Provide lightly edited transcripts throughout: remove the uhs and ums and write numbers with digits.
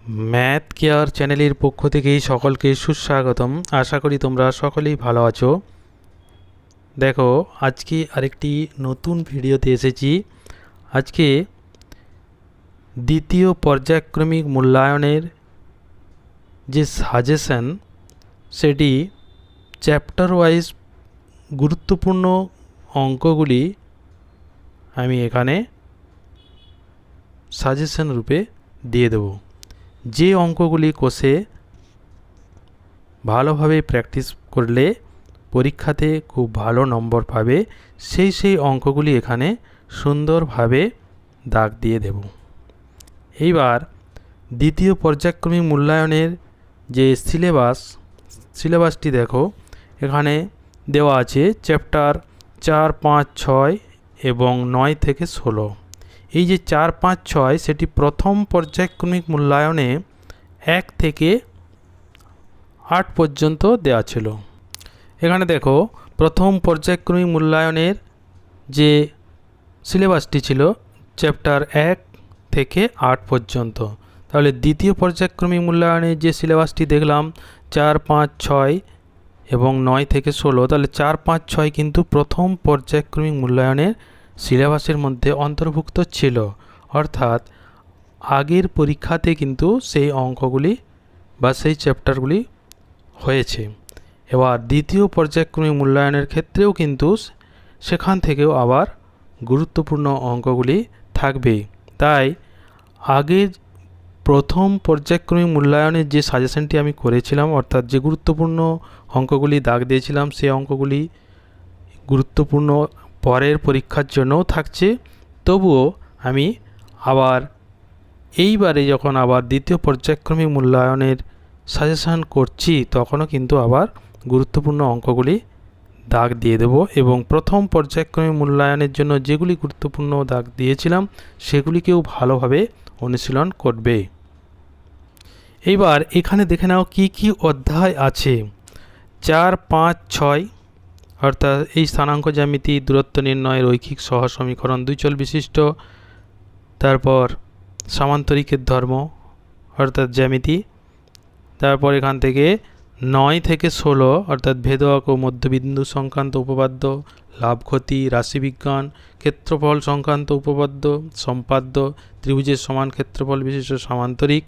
Math care চ্যানেলের পক্ষ থেকেই সকলকে সুস্বাগতম। আশা করি তোমরা সকলেই ভালো আছো। দেখো, আজকে আরেকটি নতুন ভিডিওতে এসেছি। আজকে দ্বিতীয় পর্যায়ক্রমিক মূল্যায়নের যে সাজেশন, সেটি চ্যাপ্টার ওয়াইজ গুরুত্বপূর্ণ অঙ্কগুলি আমি এখানে সাজেশন রূপে দিয়ে দেব। যে অঙ্কগুলি কোষে ভালোভাবে প্র্যাকটিস করলে পরীক্ষাতে খুব ভালো নম্বর পাবে, সেই অঙ্কগুলি এখানে সুন্দরভাবে দাগ দিয়ে দেব। এইবার দ্বিতীয় পর্যায়ক্রমিক মূল্যায়নের যে সিলেবাসটি দেখো, এখানে দেওয়া আছে চ্যাপ্টার 4, 5, 6 এবং 9 থেকে 16। এই যে 4, 5, 6 সেটি প্রথম পর্যায়ক্রমিক মূল্যায়নে 1 থেকে 8 পর্যন্ত দেওয়া ছিল। এখানে দেখো, প্রথম পর্যায়ক্রমিক মূল্যায়নের যে সিলেবাসটি ছিল চ্যাপ্টার 1 থেকে 8 পর্যন্ত। তাহলে দ্বিতীয় পর্যায়ক্রমিক মূল্যায়নের যে সিলেবাসটি দেখলাম 4, 5, 6 এবং 9 থেকে 16, তাহলে 4, 5, 6 কিন্তু প্রথম পর্যায়ক্রমিক মূল্যায়নের সিলেবাসের মধ্যে অন্তর্ভুক্ত ছিল, অর্থাৎ আগের পরীক্ষাতে কিন্তু সেই অঙ্কগুলি বা সেই চ্যাপ্টারগুলি হয়েছে। এবার দ্বিতীয় পর্যায়ক্রমিক মূল্যায়নের ক্ষেত্রেও কিন্তু সেখান থেকেও আবার গুরুত্বপূর্ণ অঙ্কগুলি থাকবে। তাই আগের প্রথম পর্যায়ক্রমিক মূল্যায়নের যে সাজেশনটি আমি করেছিলাম, অর্থাৎ যে গুরুত্বপূর্ণ অঙ্কগুলি দাগ দিয়েছিলাম, সেই অঙ্কগুলি গুরুত্বপূর্ণ পরের পরীক্ষার জন্যও থাকছে। তবুও আমি আবার এইবারে যখন আবার দ্বিতীয় পর্যায়ক্রমিক মূল্যায়নের সাজেশান করছি, তখনও কিন্তু আবার গুরুত্বপূর্ণ অঙ্কগুলি দাগ দিয়ে দেব এবং প্রথম পর্যায়ক্রমিক মূল্যায়নের জন্য যেগুলি গুরুত্বপূর্ণ দাগ দিয়েছিলাম সেগুলিকেও ভালোভাবে অনুশীলন করবে। এইবার এখানে দেখে নাও কি কি অধ্যায় আছে। 4, 5, 6 অর্থাৎ এই স্থানাঙ্ক জ্যামিতি, দূরত্ব নির্ণয়, রৈখিক সহজ সমীকরণ, দুই চল বিশিষ্ট, তারপর সামান্তরিকের ধর্ম অর্থাৎ জ্যামিতি। তারপর এখান থেকে 9 থেকে 16 অর্থাৎ ভেদক ও মধ্যবিন্দু সংক্রান্ত উপপাদ্য, লাভ ক্ষতি, রাশিবিজ্ঞান, ক্ষেত্রফল সংক্রান্ত উপপাদ্য, সম্পাদ্য, ত্রিভুজের সমান ক্ষেত্রফল বিশিষ্ট সামান্তরিক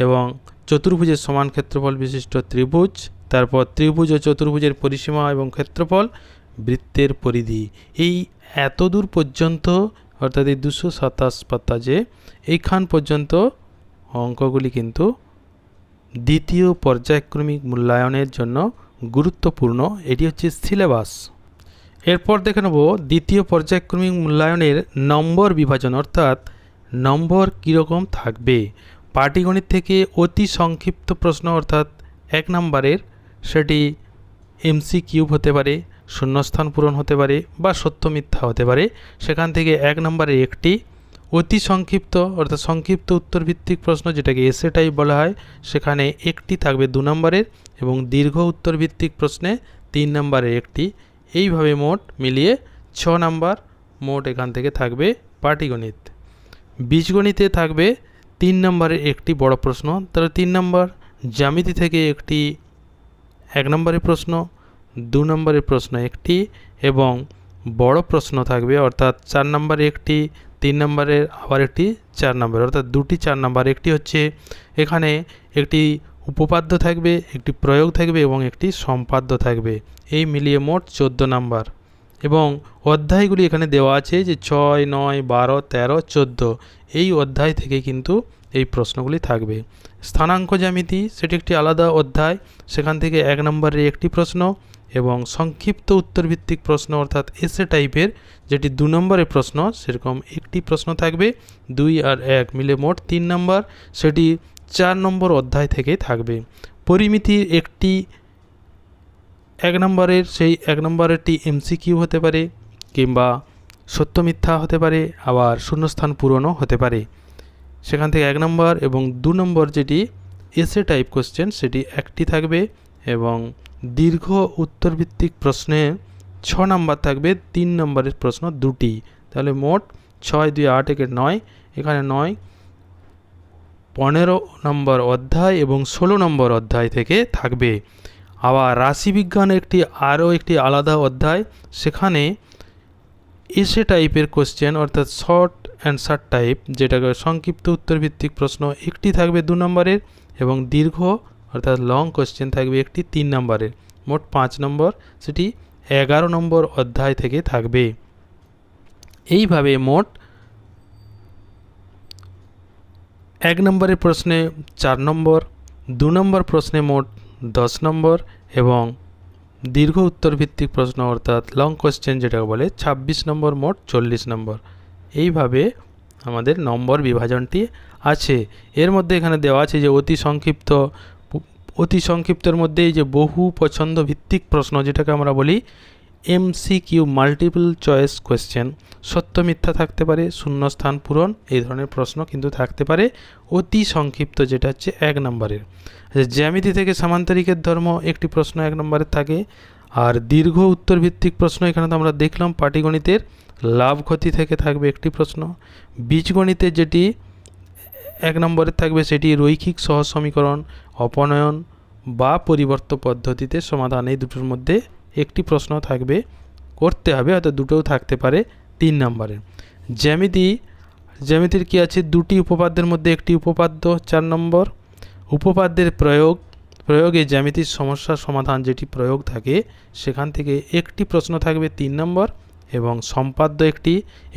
এবং চতুর্ভুজের সমান ক্ষেত্রফল বিশিষ্ট ত্রিভুজ। তারপর ত্রিভুজ ও চতুর্ভুজের পরিসীমা এবং ক্ষেত্রফল, বৃত্তের পরিধি। এই এতদূর পর্যন্ত অর্থাৎ এই 227 পাতা যে এইখান পর্যন্ত অঙ্কগুলি কিন্তু দ্বিতীয় পর্যায়ক্রমিক মূল্যায়নের জন্য গুরুত্বপূর্ণ। এটি হচ্ছে সিলেবাস। এরপর দেখে নেব দ্বিতীয় পর্যায়ক্রমিক মূল্যায়নের নম্বর বিভাজন, অর্থাৎ নম্বর কীরকম থাকবে। পাটিগণিত থেকে অতি সংক্ষিপ্ত প্রশ্ন অর্থাৎ 1 নম্বরের, সেটি MCQ হতে পারে, শূন্যস্থান পূরণ হতে পারে বা সত্য মিথ্যা হতে পারে। সেখান থেকে 1 নম্বরে একটি, অতি সংক্ষিপ্ত অর্থাৎ সংক্ষিপ্ত উত্তরভিত্তিক প্রশ্ন যেটাকে এসে টাইপ বলা হয়, সেখানে একটি থাকবে 2 নম্বরের এবং দীর্ঘ উত্তরভিত্তিক প্রশ্নে 3 নম্বরের একটি। এইভাবে মোট মিলিয়ে 6 নম্বর মোট এখান থেকে থাকবে পাটিগণিত। বীজগণিতে থাকবে 3 নম্বরের একটি বড় প্রশ্ন, তাহলে 3 নম্বর। জ্যামিতি থেকে একটি 1 নম্বরের প্রশ্ন, 2 নম্বরের প্রশ্ন একটি এবং বড় প্রশ্ন থাকবে অর্থাৎ 4 নম্বরে একটি, 3 নম্বরের আবার একটি, 4 নম্বর অর্থাৎ দুটি 4 নম্বর। একটি হচ্ছে এখানে একটি উপপাদ্য থাকবে, একটি প্রয়োগ থাকবে এবং একটি সম্পাদ্য থাকবে। এই মিলিয়ে মোট 14 নম্বর। এবং অধ্যায়গুলি এখানে দেওয়া আছে যে 6, 9, 12, 13, 14 এই অধ্যায় থেকে কিন্তু এই প্রশ্নগুলি থাকবে। স্থানাঙ্ক জ্যামিতি সেটি একটি আলাদা অধ্যায়, সেখান থেকে 1 নম্বরের একটি প্রশ্ন এবং সংক্ষিপ্ত উত্তরভিত্তিক প্রশ্ন অর্থাৎ এসে টাইপের যেটি 2 নম্বরের প্রশ্ন, সেরকম একটি প্রশ্ন থাকবে। 2 আর 1 মিলে মোট 3 নম্বর, সেটি 4 নম্বর অধ্যায় থেকে থাকবে। পরিমিতির একটি 1 নম্বরের, সেই 1 নম্বরেরটি MCQ হতে পারে কিংবা সত্য মিথ্যা হতে পারে, আবার শূন্যস্থান পূরণও হতে পারে। সেখান থেকে 1 নম্বর এবং 2 নম্বর যেটি এসে টাইপ কোশ্চেন সেটি একটি থাকবে এবং দীর্ঘ উত্তরভিত্তিক প্রশ্নে 6 নম্বর থাকবে, 3 নম্বরের প্রশ্ন দুটি। তাহলে মোট 6, 2, 8, 1, 9, এখানে 9 15 নম্বর অধ্যায় এবং 16 নম্বর অধ্যায় থেকে থাকবে। আবার রাশিবিজ্ঞান আরও একটি আলাদা অধ্যায়, সেখানে এসে টাইপের কোশ্চেন অর্থাৎ শর্ট অ্যান্সার টাইপ, যেটাকে সংক্ষিপ্ত উত্তরভিত্তিক প্রশ্ন একটি থাকবে 2 নম্বরের এবং দীর্ঘ অর্থাৎ লং কোশ্চেন থাকবে একটি 3 নম্বরের, মোট 5 নম্বর, সেটি 11 নম্বর অধ্যায় থেকে থাকবে। এইভাবে মোট 1 নম্বরের প্রশ্নে 4 নম্বর, 2 নম্বর প্রশ্নে মোট 10 নম্বর এবং দীর্ঘ উত্তরভিত্তিক প্রশ্ন অর্থাৎ লং কোশ্চেন যেটাকে বলে 26 নম্বর, মোট 40 নম্বর। এইভাবে আমাদের নম্বর বিভাজনটি আছে। এর মধ্যে এখানে দেওয়া আছে যে অতি সংক্ষিপ্তর মধ্যে এই যে বহু পছন্দ ভিত্তিক প্রশ্ন যেটাকে আমরা বলি এমসিকিউ মাল্টিপল চয়েস কোয়েশ্চেন, সত্য মিথ্যা থাকতে পারে, শূন্যস্থান পূরণ, এই ধরনের প্রশ্ন কিন্তু থাকতে পারে। অতি সংক্ষিপ্ত যেটা হচ্ছে 1 নম্বরের। জ্যামিতি থেকে সামান্তরিকের ধর্ম একটি প্রশ্ন 1 নম্বরের থাকে। আর দীর্ঘ উত্তরভিত্তিক প্রশ্ন এখানে তো আমরা দেখলাম পাটিগণিতের লাভ ক্ষতি থেকে থাকবে একটি প্রশ্ন। বীজগণিতে যেটি 1 নম্বরের থাকবে সেটি রৈখিক সহজ সমীকরণ, অপনয়ন বা পরিবর্ত পদ্ধতিতে সমাধান, এই দুটোর মধ্যে একটি প্রশ্ন থাকবে, করতে হবে, হয়তো দুটোও থাকতে পারে 3 নম্বরের। জ্যামিতির কি আছে, দুটি উপপাদ্যের মধ্যে একটি উপপাদ্য 4 নম্বর। উপপাদ্যের প্রয়োগে জ্যামিতির সমস্যার সমাধান যেটি প্রয়োগ থাকে সেখান থেকে একটি প্রশ্ন থাকবে 3 নম্বর। এবং সম্পাদ্য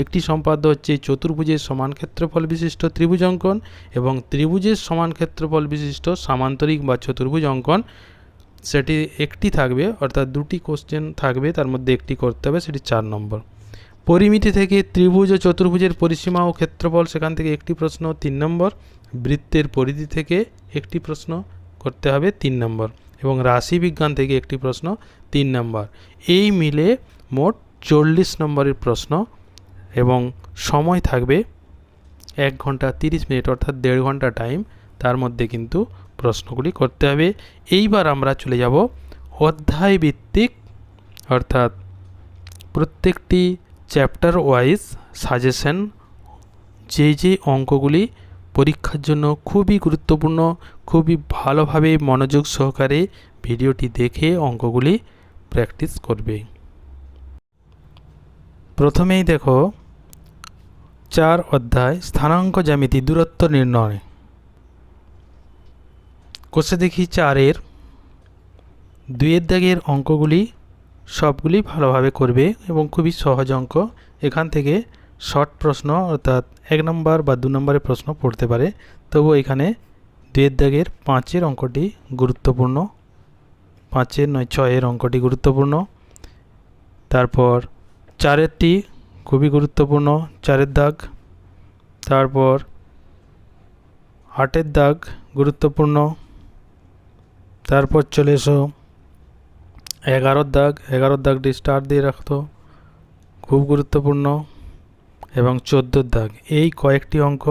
একটি সম্পাদ্য হচ্ছে চতুর্ভুজের সমান ক্ষেত্রফল বিশিষ্ট ত্রিভুজ অঙ্কন এবং ত্রিভুজের সমান ক্ষেত্রফল বিশিষ্ট সামান্তরিক বা চতুর্ভুজ অঙ্কন, সেটি একটি থাকবে, অর্থাৎ দুটি কোশ্চেন থাকবে, তার মধ্যে একটি করতে হবে, সেটি 4 নম্বর। পরিমিতি থেকে ত্রিভুজ ও চতুর্ভুজের পরিসীমা ও ক্ষেত্রফল, সেখান থেকে একটি প্রশ্ন 3 নম্বর। বৃত্তের পরিধি থেকে একটি প্রশ্ন করতে হবে 3 নম্বর এবং রাশিবিজ্ঞান থেকে একটি প্রশ্ন 3 নম্বর। এই মিলে মোট 40 নম্বরের প্রশ্ন এবং সময় থাকবে 1 ঘন্টা 30 মিনিট, অর্থাৎ 1.5 ঘন্টা টাইম, তার মধ্যে কিন্তু প্রশ্নগুলি করতে হবে। এইবার আমরা চলে যাব অধ্যায় ভিত্তিক, অর্থাৎ প্রত্যেকটি চ্যাপ্টার ওয়াইজ সাজেশন, যে অঙ্কগুলি পরীক্ষার জন্য খুবই গুরুত্বপূর্ণ, খুবই ভালোভাবে মনোযোগ সহকারে ভিডিওটি দেখে অঙ্কগুলি প্র্যাকটিস করবে। প্রথমেই দেখো 4 অধ্যায় স্থানাঙ্ক জ্যামিতি দূরত্ব নির্ণয়। কোষে দেখি 4-এর 2-এর দাগের অঙ্কগুলি সবগুলি ভালোভাবে করবে এবং খুবই সহজ অঙ্ক। এখান থেকে শর্ট প্রশ্ন অর্থাৎ 1 নম্বর বা 2 নম্বরের প্রশ্ন পড়তে পারে, তবু এখানে 2-এর দাগের 5-এর অঙ্কটি গুরুত্বপূর্ণ, 5-এর নয় 6-এর অঙ্কটি গুরুত্বপূর্ণ। তারপর 4-এরটি খুবই গুরুত্বপূর্ণ, 4-এর দাগ। তারপর 8-এর দাগ গুরুত্বপূর্ণ। তারপর চলে এসো 11-র দাগ, 11-র দাগটি স্টার দিয়ে রাখতো, খুব গুরুত্বপূর্ণ। এবং 14-র দাগ, এই কয়েকটি অঙ্ক,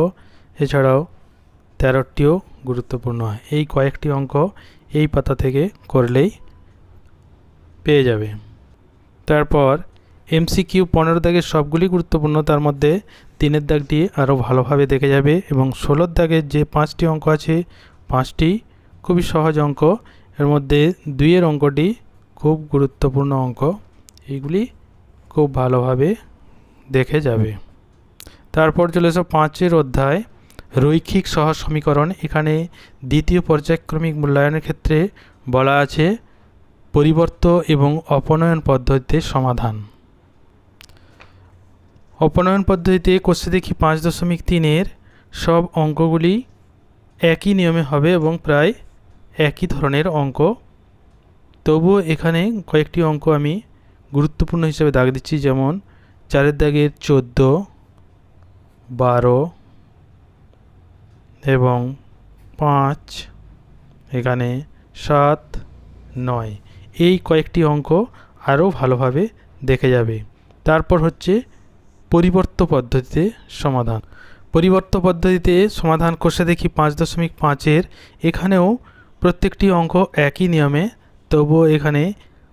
এছাড়াও 13টিও গুরুত্বপূর্ণ। এই কয়েকটি অঙ্ক এই পাতা থেকে করলেই পেয়ে যাবে। তারপর এমসিকিউ 15 দাগের সবগুলি গুরুত্বপূর্ণ, তার মধ্যে 3-এর দাগটি আরও ভালোভাবে দেখে যাবে এবং 16-র দাগের যে 5টি অঙ্ক আছে 5টি খুবই সহজ অঙ্ক, এর মধ্যে 2-এর অঙ্কটি খুব গুরুত্বপূর্ণ অঙ্ক, এইগুলি খুব ভালোভাবে দেখে যাবে। তারপর চলে এসো 5-এর অধ্যায় রৈখিক সহজ সমীকরণ। এখানে দ্বিতীয় পর্যায়ক্রমিক মূল্যায়নের ক্ষেত্রে বলা আছে পরিবর্ত এবং অপনয়ন পদ্ধতিতে সমাধান। অপনয়ন পদ্ধতিতে কোষে দেখি 5.3-এর সব অঙ্কগুলি একই নিয়মে হবে এবং প্রায় একই ধরনের অঙ্ক, তবুও এখানে কয়েকটি অঙ্ক আমি গুরুত্বপূর্ণ হিসেবে দাগ দিচ্ছি, যেমন 4-এর দাগের 14, 12 এবং 5, এখানে 7, 9, এই কয়েকটি অঙ্ক আরও ভালোভাবে দেখে যাবে। তারপর হচ্ছে পরিবর্ত পদ্ধতিতে সমাধান। পরিবর্ত পদ্ধতিতে সমাধান কোষে দেখি 5.5-এর, এখানেও প্রত্যেকটি অঙ্ক একই নিয়মে, তবুও এখানে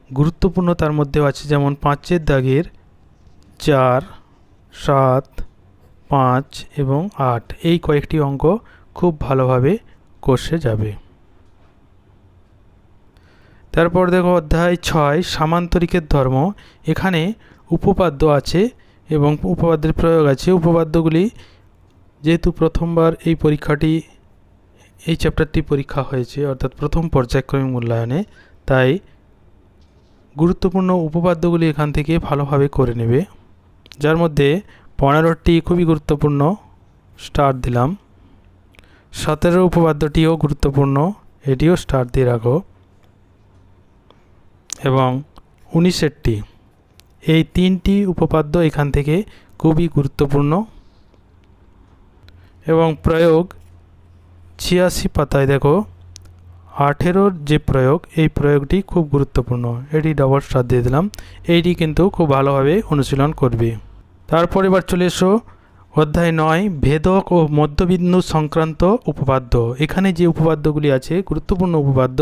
গুরুত্বপূর্ণ তার মধ্যেও আছে, যেমন 5-এর দাগের 4, 7, 5 এবং 8, এই কয়েকটি অঙ্ক খুব ভালোভাবে কষে যাবে। তারপর দেখো অধ্যায় 6 সামান্তরিকের ধর্ম। এখানে উপপাদ্য আছে এবং উপপাদ্যের প্রয়োগ আছে। উপপাদ্যগুলি যেহেতু প্রথমবার এই চ্যাপ্টারটি পরীক্ষা হয়েছে অর্থাৎ প্রথম পর্যায়ক্রমিক মূল্যায়নে, তাই গুরুত্বপূর্ণ উপপাদ্যগুলি এখান থেকে ভালোভাবে করে নেবে, যার মধ্যে 15টি খুবই গুরুত্বপূর্ণ, স্টার দিলাম। 17 উপপাদ্যটিও গুরুত্বপূর্ণ, এটিও স্টার দিয়ে রাখো। এবং 19টি, এই 3টি উপপাদ্য এখান থেকে খুবই গুরুত্বপূর্ণ। এবং প্রয়োগ 86 পাতায় দেখো 18 যে প্রয়োগ, এই প্রয়োগটি খুব গুরুত্বপূর্ণ, এটি ডবল স্টার দিয়ে দিলাম। এইটি কিন্তু খুব ভালোভাবে অনুশীলন করবে। তারপর এবার চলে এসো অধ্যায় 9 ভেদক ও মধ্যবিন্দু সংক্রান্ত উপপাদ্য। এখানে যে উপপাদ্যগুলি আছে গুরুত্বপূর্ণ উপপাদ্য,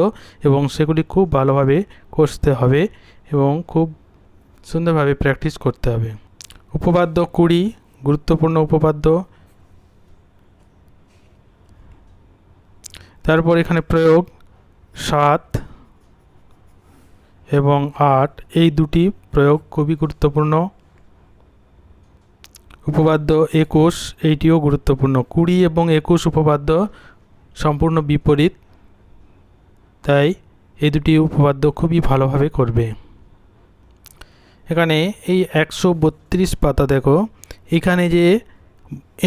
এবং সেগুলি খুব ভালোভাবে কষতে হবে এবং খুব সুন্দরভাবে প্র্যাকটিস করতে হবে। উপপাদ্য 20 গুরুত্বপূর্ণ উপপাদ্য। তারপর এখানে প্রয়োগ 7 এবং 8, এই দুটি প্রয়োগ খুবই গুরুত্বপূর্ণ। উপপাদ্য 21, এইটিও গুরুত্বপূর্ণ। 20 এবং 21 উপপাদ্য সম্পূর্ণ বিপরীত, তাই এই দুটি উপপাদ্য খুবই ভালোভাবে করবে। এখানে এই 132 পাতা দেখো, এখানে যে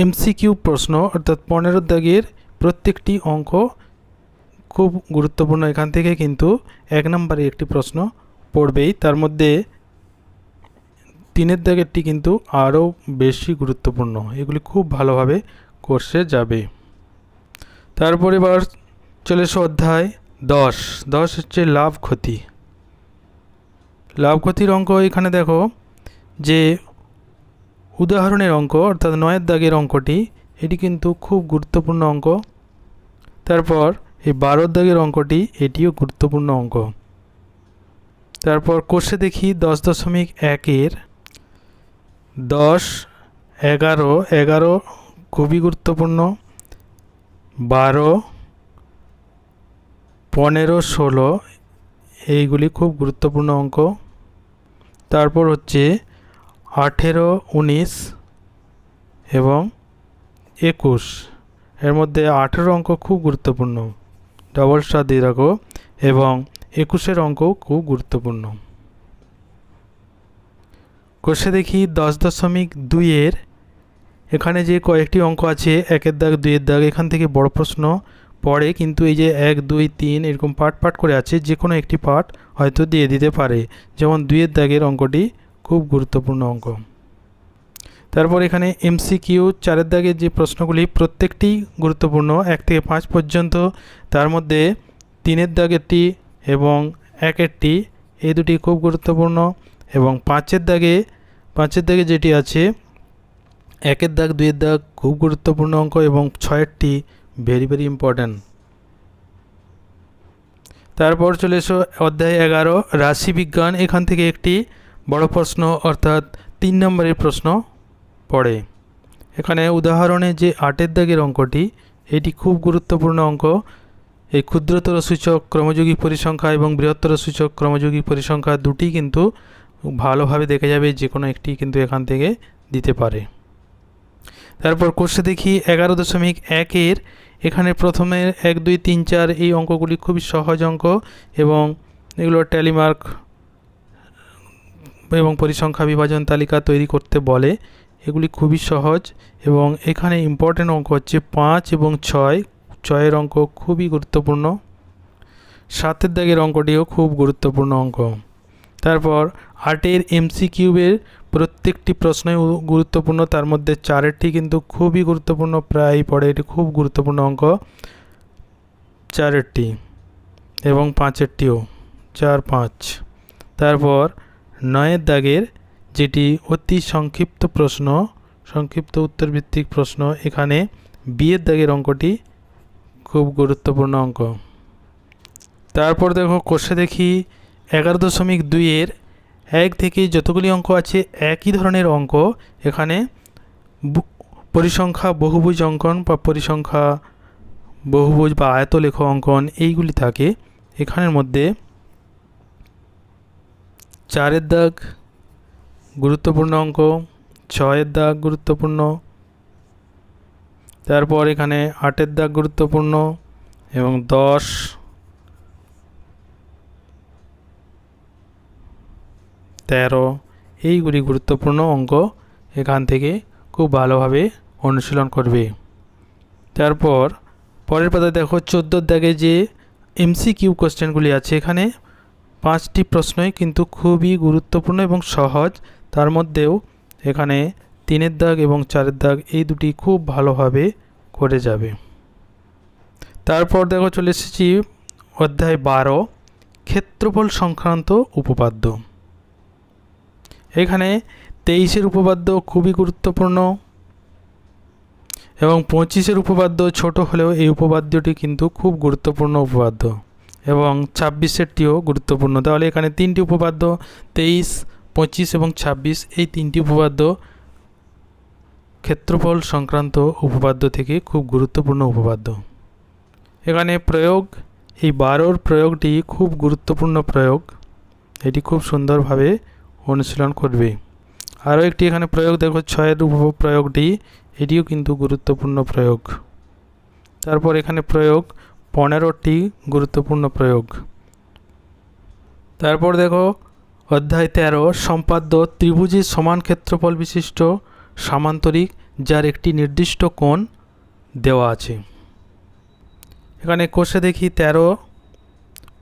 এমসিকিউ প্রশ্ন অর্থাৎ 15 দাগের প্রত্যেকটি অঙ্ক খুব গুরুত্বপূর্ণ। এখান থেকে কিন্তু 1 নম্বরে একটি প্রশ্ন পড়বেই, তার মধ্যে 3 দাগেরটি কিন্তু আরও বেশি গুরুত্বপূর্ণ, এগুলি খুব ভালোভাবে কোর্সে যাবে। তারপরে এবার চলে এসো অধ্যায় 10 হচ্ছে লাভ ক্ষতি। লাভ ক্ষতির অঙ্ক এখানে দেখো যে উদাহরণের অঙ্ক অর্থাৎ 9 দাগের অঙ্কটি, এটি কিন্তু খুব গুরুত্বপূর্ণ অঙ্ক। তারপর এই 12 দাগের অঙ্কটি, এটিও গুরুত্বপূর্ণ অঙ্ক। তারপর কোর্সে দেখি 10.1-এর 10, 11 খুবই গুরুত্বপূর্ণ, 12, 15, 16 এইগুলি খুব গুরুত্বপূর্ণ অঙ্ক। তারপর হচ্ছে 18, 19 এবং 21, এর মধ্যে 18 অঙ্ক খুব গুরুত্বপূর্ণ, ডবল স্টার দিয়ে রাখো। এবং 21-এর অঙ্ক খুব গুরুত্বপূর্ণ। কোর্সে দেখি 10.2-এর এখানে যে কয়েকটি অঙ্ক আছে 1-এর দাগ 2-এর দাগ, এখান থেকে বড় প্রশ্ন পড়ে, কিন্তু এই যে 1, 2, 3 এরকম পার্ট করে আছে, যে কোনো একটি পার্ট হয়তো দিয়ে দিতে পারে, যেমন 2-এর দাগের অঙ্কটি খুব গুরুত্বপূর্ণ অঙ্ক। তারপর এখানে এমসিকিউ 4-এর দাগের যে প্রশ্নগুলি প্রত্যেকটি গুরুত্বপূর্ণ 1 থেকে 5 পর্যন্ত, তার মধ্যে 3-এর দাগেরটি এবং 1-এরটি, এই দুটি খুব গুরুত্বপূর্ণ। এবং 5-এর দাগে যেটি আছে 1-এর দাগ 2-এর দাগ খুব গুরুত্বপূর্ণ অঙ্ক, এবং 6-এরটি ভেরি ইম্পর্ট্যান্ট। তারপর চলে এসো অধ্যায় 11 রাশিবিজ্ঞান। এখান থেকে একটি বড় প্রশ্ন অর্থাৎ 3 নম্বরের প্রশ্ন পড়ে। এখানে উদাহরণে যে 8-এর দাগের অঙ্কটি, এটি খুব গুরুত্বপূর্ণ অঙ্ক। এই ক্ষুদ্রতর সূচক ক্রমযুগী পরিসংখ্যা এবং বৃহত্তর সূচক ক্রমযুগী পরিসংখ্যা দুটি কিন্তু ভালোভাবে দেখে যাবে, যে কোনো একটি কিন্তু এখান থেকে দিতে পারে। তারপর কোর্সে দেখি 11.1-এর এখানে প্রথমে 1, 2, 3, 4 এই অঙ্কগুলি খুবই সহজ অঙ্ক, এবং এগুলো ট্যালিমার্ক এবং পরিসংখ্যা বিভাজন তালিকা তৈরি করতে বলে, এগুলি খুবই সহজ। এবং এখানে ইম্পর্টেন্ট অঙ্ক হচ্ছে 5 এবং 6-এর অঙ্ক খুবই গুরুত্বপূর্ণ। 7-এর দাগের অঙ্কটিও খুব গুরুত্বপূর্ণ অঙ্ক। তারপর 8-এর এমসিকিউবের প্রত্যেকটি প্রশ্নই গুরুত্বপূর্ণ, তার মধ্যে 4-এরটি কিন্তু খুবই গুরুত্বপূর্ণ, প্রায়ই পড়ে, এটি খুব গুরুত্বপূর্ণ অঙ্ক 4-এরটি, এবং 5-এরটিও 4, 5। তারপর 9-এর দাগের যেটি অতি সংক্ষিপ্ত প্রশ্ন, সংক্ষিপ্ত উত্তরভিত্তিক প্রশ্ন, এখানে বিয়ের দাগের অঙ্কটি খুব গুরুত্বপূর্ণ অঙ্ক। তারপর দেখো কোর্সে দেখি 11.2-এর 1 থেকে যতগুলি অঙ্ক আছে একই ধরনের অঙ্ক। এখানে পরিসংখ্যা বহুভুজ অঙ্কন বা পরিসংখ্যা বহুভুজ বা আয়তলেখ অঙ্কন এইগুলি থাকে। এখানের মধ্যে 4-এর দাগ গুরুত্বপূর্ণ অঙ্ক, 6-এর দাগ গুরুত্বপূর্ণ, তারপর এখানে 8-এর দাগ গুরুত্বপূর্ণ এবং 10, 13 এইগুলি গুরুত্বপূর্ণ অঙ্ক এখান থেকে খুব ভালোভাবে অনুশীলন করবে। তারপর পরের পাতায় দেখো 14-এর দাগে যে MCQ কোশ্চেনগুলি আছে, এখানে 5টি প্রশ্নই কিন্তু খুবই গুরুত্বপূর্ণ এবং সহজ। তার মধ্যেও এখানে 3-এর দাগ এবং 4-এর দাগ এই দুটি খুব ভালোভাবে করে যাবে। তারপর দেখো চলে এসেছি অধ্যায় 12 ক্ষেত্রফল সংক্রান্ত উপপাদ্য। এখানে 23-এর উপপাদ্য খুবই গুরুত্বপূর্ণ এবং 25-এর উপপাদ্য ছোট হলেও এই উপপাদ্যটি কিন্তু খুব গুরুত্বপূর্ণ উপপাদ্য এবং 26-এরটিও গুরুত্বপূর্ণ। তাহলে এখানে 3টি উপপাদ্য 23, 25 এবং 26 এই 3টি উপপাদ্য ক্ষেত্রফল সংক্রান্ত উপপাদ্য থেকে খুব গুরুত্বপূর্ণ উপপাদ্য। এখানে প্রয়োগ, এই 12-র প্রয়োগটি খুব গুরুত্বপূর্ণ প্রয়োগ, এটি খুব সুন্দরভাবে অনুশীলন করবে। আরও একটি এখানে প্রয়োগ দেখো 6-এর প্রয়োগটি, এটিও কিন্তু গুরুত্বপূর্ণ প্রয়োগ। তারপর এখানে প্রয়োগ 15টি গুরুত্বপূর্ণ প্রয়োগ। তারপর দেখো অধ্যায় 13 সম্পাদ্য ত্রিভুজের সমান ক্ষেত্রফল বিশিষ্ট সামান্তরিক যার একটি নির্দিষ্ট কোণ দেওয়া আছে। এখানে কোষে দেখি 13,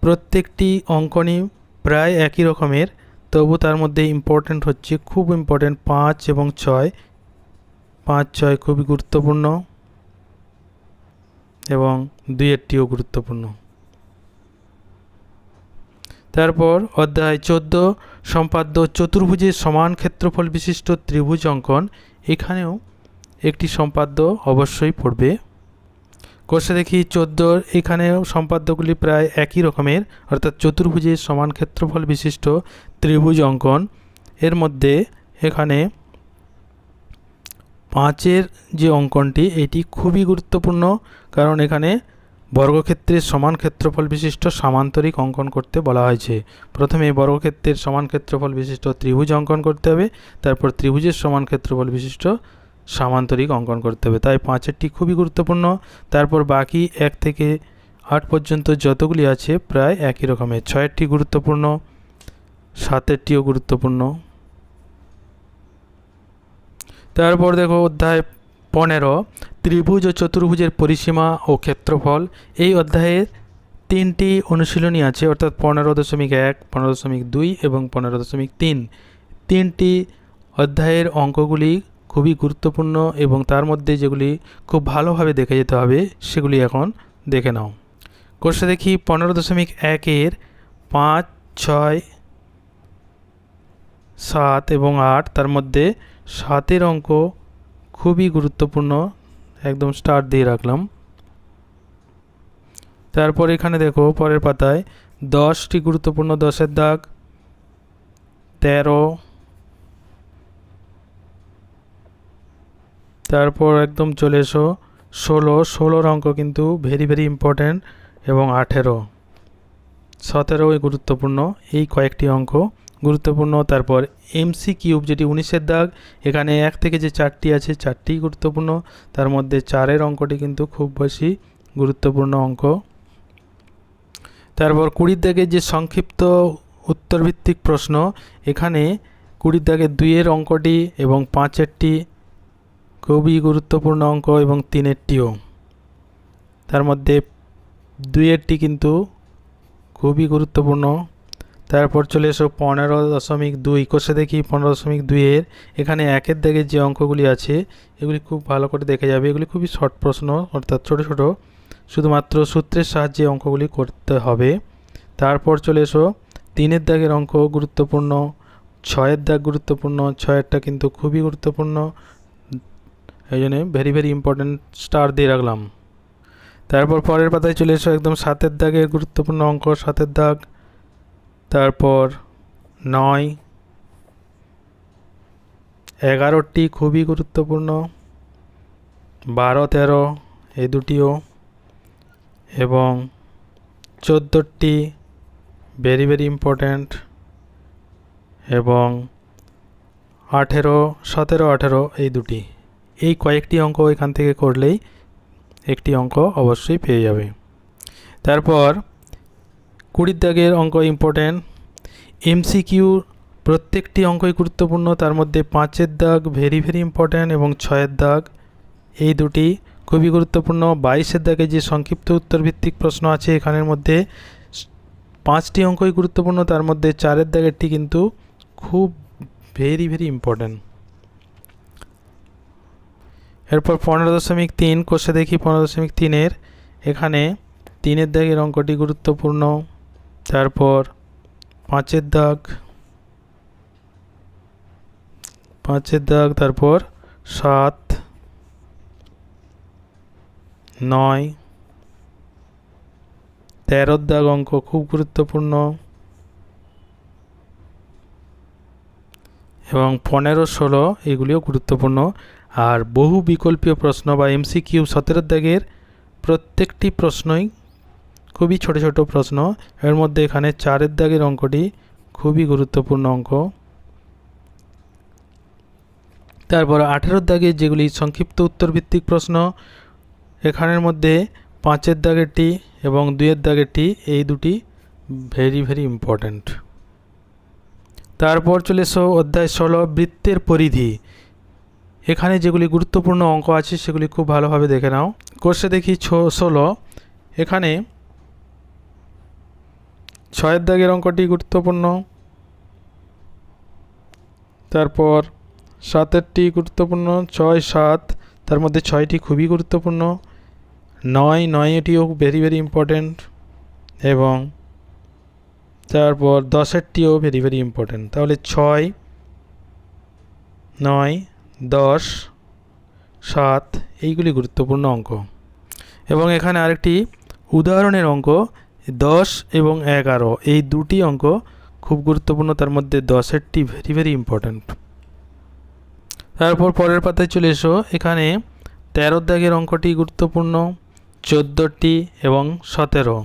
প্রত্যেকটি অঙ্কনই প্রায় একই রকমের, তবু তার মধ্যে ইম্পর্ট্যান্ট হচ্ছে, খুব ইম্পর্ট্যান্ট 5 এবং 6, 5, 6 খুবই গুরুত্বপূর্ণ এবং 2-এরটিও গুরুত্বপূর্ণ। তারপর অধ্যায় 14 সম্পাদ্য চতুর্ভুজের সমান ক্ষেত্রফল বিশিষ্ট ত্রিভুজ অঙ্কন, এখানেও একটি সম্পাদ্য অবশ্যই পড়বে। কোষে দেখি 14, এখানেও সম্পাদ্যগুলি প্রায় একই রকমের, অর্থাৎ চতুর্ভুজের সমান ক্ষেত্রফল বিশিষ্ট ত্রিভুজ অঙ্কন। এর মধ্যে এখানে 5-এর যে অঙ্কনটি এটি খুবই গুরুত্বপূর্ণ, কারণ এখানে বর্গক্ষেত্রের সমান ক্ষেত্রফল বিশিষ্ট সামান্তরিক অঙ্কন করতে বলা হয়েছে। প্রথমে বর্গক্ষেত্রের সমান ক্ষেত্রফল বিশিষ্ট ত্রিভুজ অঙ্কন করতে হবে, তারপর ত্রিভুজের সমান ক্ষেত্রফল বিশিষ্ট সামান্তরিক অঙ্কন করতে হবে, তাই 5-এরটি খুবই গুরুত্বপূর্ণ। তারপর বাকি 1 থেকে 8 পর্যন্ত যতগুলি আছে প্রায় একই রকমের, 6-এরটি গুরুত্বপূর্ণ, 7-এরটিও গুরুত্বপূর্ণ। তারপর দেখো অধ্যায় 15 ত্রিভুজ ও চতুর্ভুজের পরিসীমা ও ক্ষেত্রফল। এই অধ্যায়ের 3টি অনুশীলনী আছে, অর্থাৎ 15.1, 15.2 এবং 15.3। 3টি অধ্যায়ের অঙ্কগুলি খুবই গুরুত্বপূর্ণ এবং তার মধ্যে যেগুলি খুব ভালোভাবে দেখে যেতে হবে সেগুলি এখন দেখে নাও। কোর্সে দেখি 15.1-এর 5, 6, 7 এবং 8, তার মধ্যে 7-এর অঙ্ক খুবই গুরুত্বপূর্ণ, একদম স্টার দিয়ে রাখলাম। তারপর এখানে দেখো পরের পাতায় 10টি গুরুত্বপূর্ণ, 10-এর দাগ 13, তারপর একদম চলে এসো 16-র অঙ্ক কিন্তু ভেরি ভেরি ইম্পর্ট্যান্ট এবং 18, 17 গুরুত্বপূর্ণ, এই কয়েকটি অঙ্ক গুরুত্বপূর্ণ। তারপর MCQ যেটি 19-এর দাগ, এখানে 1 থেকে যে 4টি আছে 4টি গুরুত্বপূর্ণ, তার মধ্যে 4-এর অঙ্কটি কিন্তু খুব বেশি গুরুত্বপূর্ণ অঙ্ক। তারপর 20-এর দাগে যে সংক্ষিপ্ত উত্তরভিত্তিক প্রশ্ন, এখানে 20-এর দাগে 2-এর অঙ্কটি এবং 5-এরটি খুবই গুরুত্বপূর্ণ অঙ্ক এবং 3-এরটিও, তার মধ্যে 2-এরটি কিন্তু খুবই গুরুত্বপূর্ণ। তারপর চলে এসো 15.2, কোষে দেখি 15.2-এর, এখানে 1-এর দাগে যে অঙ্কগুলি আছে এগুলি খুব ভালো করে দেখে যাবে, এগুলি খুবই শর্ট প্রশ্ন, অর্থাৎ ছোট ছোট, শুধুমাত্র সূত্রের সাহায্যে অঙ্কগুলি করতে হবে। তারপর চলে এসো 3-এর দাগের অঙ্ক গুরুত্বপূর্ণ, 6-এর দাগ গুরুত্বপূর্ণ, 6-এরটা কিন্তু খুবই গুরুত্বপূর্ণ, এই জন্য ভেরি ভেরি ইম্পর্ট্যান্ট স্টার দিয়ে রাখলাম। তারপর পরের পাতায় চলে এসো একদম 7-এর দাগের গুরুত্বপূর্ণ অঙ্ক, 7-এর দাগ, তারপর 9, 11টি খুবই গুরুত্বপূর্ণ, 12, 13 এই দুটিও, এবং 14টি ভেরি ভেরি ইম্পর্ট্যান্ট এবং 18, 17, 18 এই দুটি, এই কয়েকটি অঙ্ক এখান থেকে করলেই একটি অঙ্ক অবশ্যই পেয়ে যাবে। তারপর 20 দাগের অঙ্ক ইম্পর্ট্যান্ট। MCQ প্রত্যেকটি অঙ্কই গুরুত্বপূর্ণ, তার মধ্যে 5-এর দাগ ভেরি ভেরি ইম্পর্ট্যান্ট এবং 6-এর দাগ এই দুটি খুবই গুরুত্বপূর্ণ। 22-এর দাগে যে সংক্ষিপ্ত উত্তর ভিত্তিক প্রশ্ন আছে এখানের মধ্যে 5টি অঙ্কই গুরুত্বপূর্ণ, তার মধ্যে 4-এর দাগেরটি কিন্তু খুব ভেরি ভেরি ইম্পর্ট্যান্ট। এরপর 15.3 কোষে দেখি 15.3-এর এখানে 3-এর দাগের অঙ্কটি গুরুত্বপূর্ণ। তারপর 5-এর দাগ, তারপর 7, 9, 13-র দাগ অঙ্ক খুব গুরুত্বপূর্ণ এবং 15, 16 এগুলিও গুরুত্বপূর্ণ। আর বহু বিকল্পীয় প্রশ্ন বা MCQ 17-র দাগের প্রত্যেকটি প্রশ্নই খুবই ছোট ছোট প্রশ্ন। এর মধ্যে এখানে 4-এর দাগের অঙ্কটি খুবই গুরুত্বপূর্ণ অঙ্ক। তারপর 18-র দাগে যেগুলি সংক্ষিপ্ত উত্তর ভিত্তিক প্রশ্ন এখানের মধ্যে 5-এর দাগেরটি এবং 2-এর দাগেরটি এই দুটি ভেরি ভেরি ইম্পর্ট্যান্ট। তারপর চলে এসো অধ্যায় 16 বৃত্তের পরিধি। এখানে যেগুলি গুরুত্বপূর্ণ অঙ্ক আছে সেগুলি খুব ভালোভাবে দেখে নাও। কোর্সে দেখি 16 এখানে 6-এর দাগের অঙ্কটি গুরুত্বপূর্ণ, তারপর 7-এরটি গুরুত্বপূর্ণ, 6, 7 তার মধ্যে 6টি খুবই গুরুত্বপূর্ণ, 9 এটিও ভেরি ভেরি ইম্পর্ট্যান্ট এবং তারপর 10-এরটিও ভেরি ভেরি ইম্পর্ট্যান্ট। তাহলে 6, 9, 10, 7 এইগুলি গুরুত্বপূর্ণ অঙ্ক। এবং এখানে আরেকটি উদাহরণের অঙ্ক 10 এবং 11 এই দুটি অঙ্ক খুব গুরুত্বপূর্ণ, তার মধ্যে 10-এরটি ভেরি ভেরি ইম্পর্ট্যান্ট। তারপর পরের পাতায় চলে এসো, এখানে 13-র দাগের অঙ্কটি গুরুত্বপূর্ণ, 14টি এবং 17।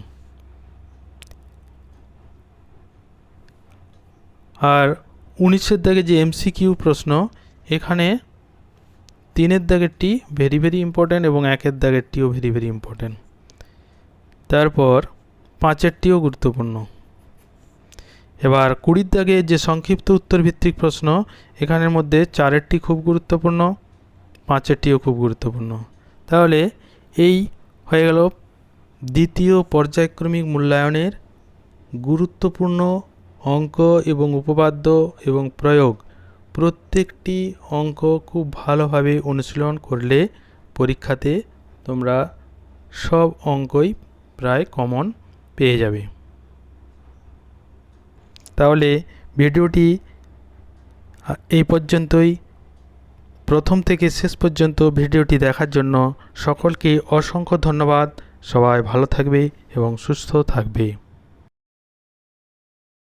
আর 19-এর দাগে যে MCQ প্রশ্ন এখানে 3-এর দাগেরটি ভেরি ভেরি ইম্পর্ট্যান্ট এবং 1-এর দাগেরটিও ভেরি ভেরি ইম্পর্ট্যান্ট। তারপর 5-এরটিও গুরুত্বপূর্ণ। এবার 20-র দাগে যে সংক্ষিপ্ত উত্তর ভিত্তিক প্রশ্ন এখানের মধ্যে 4-এরটি খুব গুরুত্বপূর্ণ, 5-এরটিও খুব গুরুত্বপূর্ণ। তাহলে এই হয়ে গেল দ্বিতীয় পর্যায়ক্রমিক মূল্যায়নের গুরুত্বপূর্ণ অঙ্ক এবং উপপাদ্য এবং প্রয়োগ। প্রত্যেকটি অঙ্ক খুব ভালোভাবে অনুশীলন করলে পরীক্ষাতে তোমরা সব অঙ্কই প্রায় কমন পেয়ে যাবে। তাহলে ভিডিওটি এই পর্যন্তই। প্রথম থেকে শেষ পর্যন্ত ভিডিওটি দেখার জন্য সকলকে অসংখ্য ধন্যবাদ। সবাই ভালো থাকবে এবং সুস্থ থাকবে।